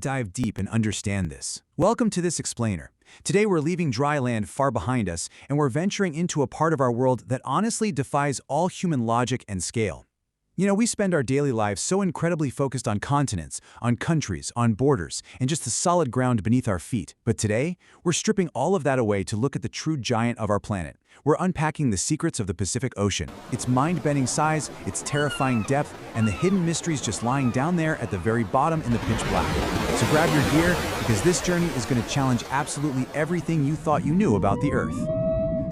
Dive deep and understand this. Welcome to this explainer. Today we're leaving dry land far behind us and we're venturing into a part of our world that honestly defies all human logic and scale. We spend our daily lives so incredibly focused on continents, on countries, on borders, and just the solid ground beneath our feet. But today, we're stripping all of that away to look at the true giant of our planet. We're unpacking the secrets of the Pacific Ocean, its mind-bending size, its terrifying depth, and the hidden mysteries just lying down there at the very bottom in the pitch black. So grab your gear, because this journey is going to challenge absolutely everything you thought you knew about the Earth.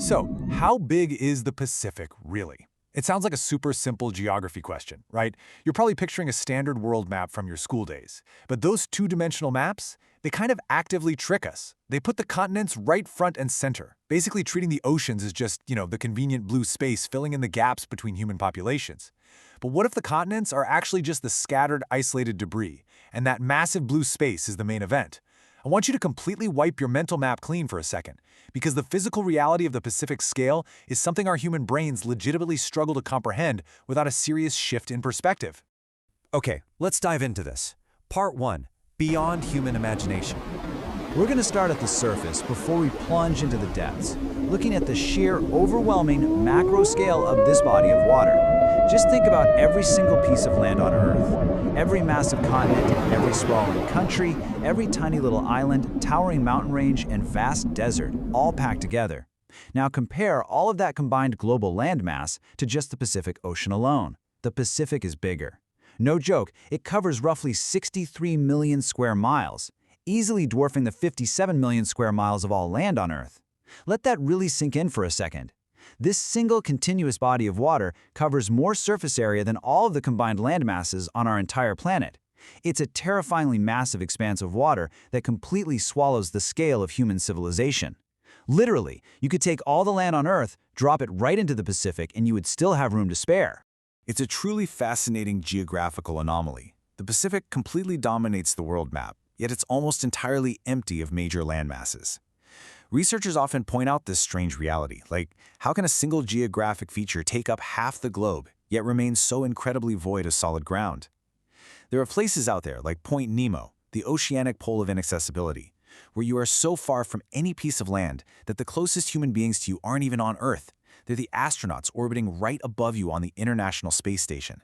So, how big is the Pacific really? It sounds like a super simple geography question, right? You're probably picturing a standard world map from your school days. But those two-dimensional maps, they kind of actively trick us. They put the continents right front and center, basically treating the oceans as just, the convenient blue space filling in the gaps between human populations. But what if the continents are actually just the scattered, isolated debris, and that massive blue space is the main event? I want you to completely wipe your mental map clean for a second, because the physical reality of the Pacific scale is something our human brains legitimately struggle to comprehend without a serious shift in perspective. Okay, let's dive into this. Part 1. Beyond Human Imagination. We're going to start at the surface before we plunge into the depths, looking at the sheer, overwhelming macro scale of this body of water. Just think about every single piece of land on Earth. Every massive continent, every sprawling country, every tiny little island, towering mountain range, and vast desert, all packed together. Now compare all of that combined global landmass to just the Pacific Ocean alone. The Pacific is bigger. No joke, it covers roughly 63 million square miles, easily dwarfing the 57 million square miles of all land on Earth. Let that really sink in for a second. This single continuous body of water covers more surface area than all of the combined land masses on our entire planet. It's a terrifyingly massive expanse of water that completely swallows the scale of human civilization. Literally, you could take all the land on Earth, drop it right into the Pacific, and you would still have room to spare. It's a truly fascinating geographical anomaly. The Pacific completely dominates the world map, yet it's almost entirely empty of major landmasses. Researchers often point out this strange reality, like how can a single geographic feature take up half the globe, yet remain so incredibly void of solid ground? There are places out there like Point Nemo, the oceanic pole of inaccessibility, where you are so far from any piece of land that the closest human beings to you aren't even on Earth. They're the astronauts orbiting right above you on the International Space Station.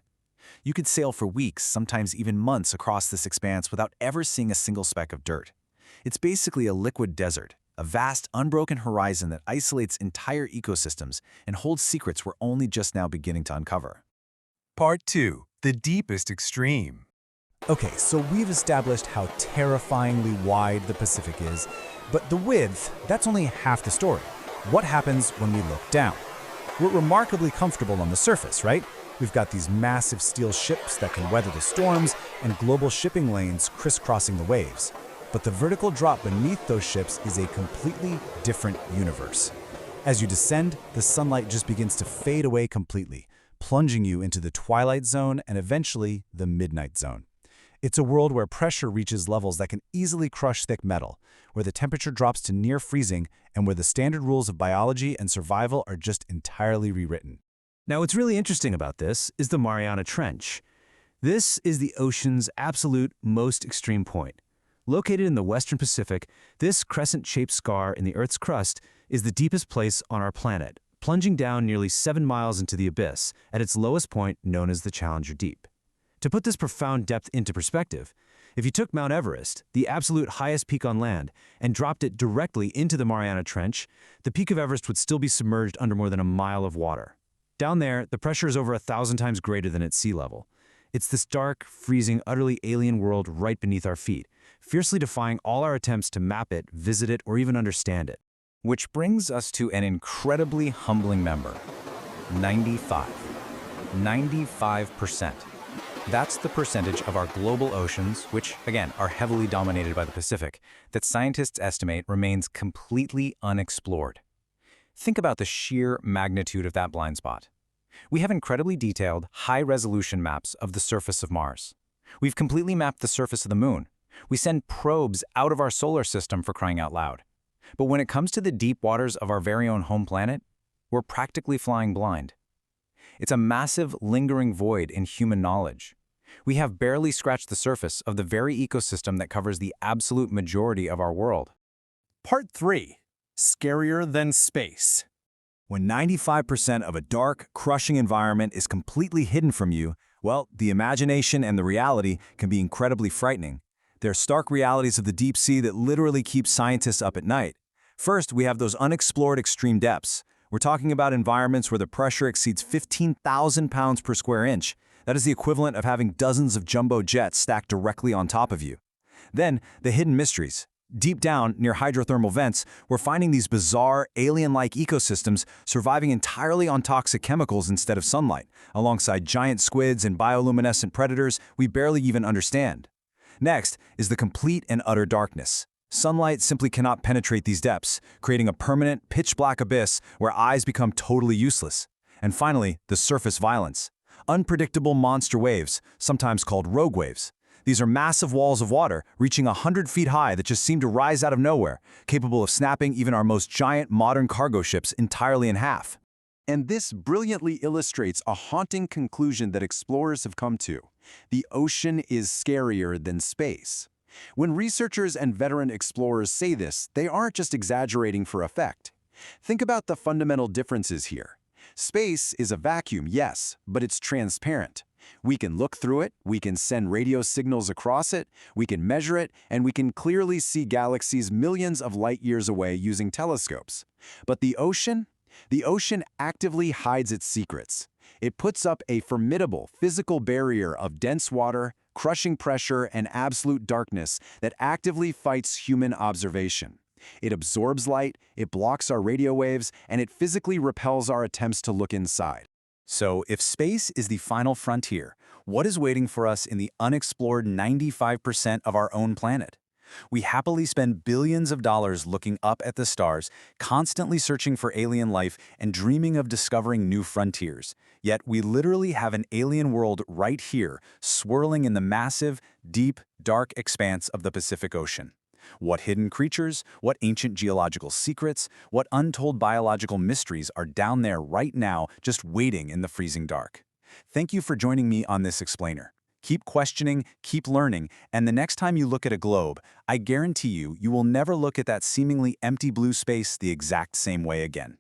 You could sail for weeks, sometimes even months, across this expanse without ever seeing a single speck of dirt. It's basically a liquid desert, a vast, unbroken horizon that isolates entire ecosystems and holds secrets we're only just now beginning to uncover. Part 2. The deepest extreme. Okay, so we've established how terrifyingly wide the Pacific is, but the width, that's only half the story. What happens when we look down? We're remarkably comfortable on the surface, right? We've got these massive steel ships that can weather the storms and global shipping lanes crisscrossing the waves. But the vertical drop beneath those ships is a completely different universe. As you descend, the sunlight just begins to fade away completely, plunging you into the twilight zone and eventually the midnight zone. It's a world where pressure reaches levels that can easily crush thick metal, where the temperature drops to near freezing, and where the standard rules of biology and survival are just entirely rewritten. Now, what's really interesting about this is the Mariana Trench. This is the ocean's absolute most extreme point. Located in the western Pacific, this crescent-shaped scar in the Earth's crust is the deepest place on our planet, plunging down nearly 7 miles into the abyss at its lowest point known as the Challenger Deep. To put this profound depth into perspective, if you took Mount Everest, the absolute highest peak on land, and dropped it directly into the Mariana Trench, the peak of Everest would still be submerged under more than a mile of water. Down there, the pressure is over 1,000 times greater than at sea level. It's this dark, freezing, utterly alien world right beneath our feet, fiercely defying all our attempts to map it, visit it, or even understand it. Which brings us to an incredibly humbling number: 95. 95%. That's the percentage of our global oceans, which, again, are heavily dominated by the Pacific, that scientists estimate remains completely unexplored. Think about the sheer magnitude of that blind spot. We have incredibly detailed, high-resolution maps of the surface of Mars. We've completely mapped the surface of the Moon. We send probes out of our solar system, for crying out loud. But when it comes to the deep waters of our very own home planet, we're practically flying blind. It's a massive, lingering void in human knowledge. We have barely scratched the surface of the very ecosystem that covers the absolute majority of our world. Part 3. Scarier than space. When 95% of a dark, crushing environment is completely hidden from you, well, the imagination and the reality can be incredibly frightening. There are stark realities of the deep sea that literally keep scientists up at night. First, we have those unexplored extreme depths. We're talking about environments where the pressure exceeds 15,000 pounds per square inch. That is the equivalent of having dozens of jumbo jets stacked directly on top of you. Then, the hidden mysteries. Deep down, near hydrothermal vents, we're finding these bizarre, alien-like ecosystems surviving entirely on toxic chemicals instead of sunlight, alongside giant squids and bioluminescent predators we barely even understand. Next is the complete and utter darkness. Sunlight simply cannot penetrate these depths, creating a permanent, pitch-black abyss where eyes become totally useless. And finally, the surface violence. Unpredictable monster waves, sometimes called rogue waves. These are massive walls of water reaching 100 feet high that just seem to rise out of nowhere, capable of snapping even our most giant modern cargo ships entirely in half. And this brilliantly illustrates a haunting conclusion that explorers have come to. The ocean is scarier than space. When researchers and veteran explorers say this, they aren't just exaggerating for effect. Think about the fundamental differences here. Space is a vacuum, yes, but it's transparent. We can look through it, we can send radio signals across it, we can measure it, and we can clearly see galaxies millions of light years away using telescopes. But the ocean? The ocean actively hides its secrets. It puts up a formidable physical barrier of dense water, crushing pressure, and absolute darkness that actively fights human observation. It absorbs light, it blocks our radio waves, and it physically repels our attempts to look inside. So, if space is the final frontier, what is waiting for us in the unexplored 95% of our own planet? We happily spend billions of dollars looking up at the stars, constantly searching for alien life and dreaming of discovering new frontiers. Yet we literally have an alien world right here, swirling in the massive, deep, dark expanse of the Pacific Ocean. What hidden creatures, what ancient geological secrets, what untold biological mysteries are down there right now, just waiting in the freezing dark? Thank you for joining me on this explainer. Keep questioning, keep learning, and the next time you look at a globe, I guarantee you will never look at that seemingly empty blue space the exact same way again.